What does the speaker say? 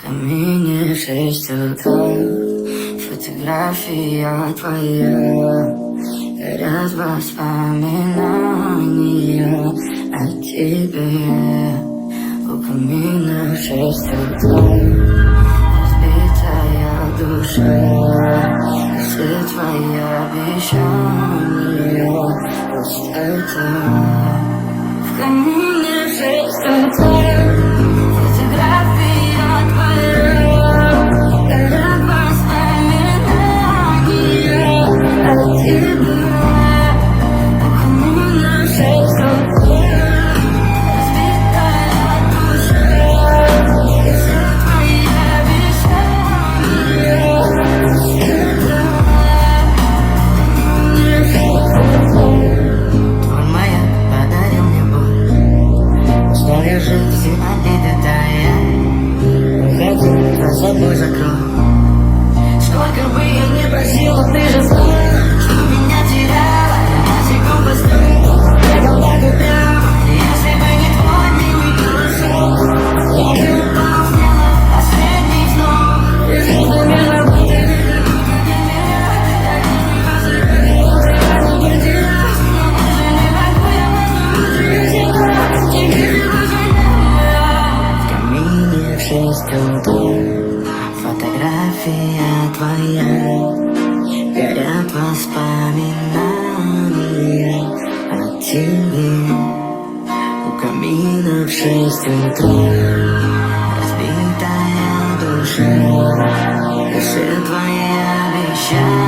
Камине 6 утра, фотография твоя, горят воспоминания о тебе. У камина 6 утра, разбитая душа, все твои обещания пустота. В камине 6 утра, жизнь обиды тая, уходи, за собой закрой. Сколько бы я ни просила, ты же знала, что меня теряла. Я секунд постою, бегал так упрямо. Если бы не твой милый голосок, я бы упал, сделал последний вздох. И жизнь для меня будто только для меня. Я не разрываю, я не потерял. Но даже не могу я возможно себя. В 6 утра, фотография твоя, горят воспоминания о тебе. У камина в 6 утра, разбитая душа, и все твои обещания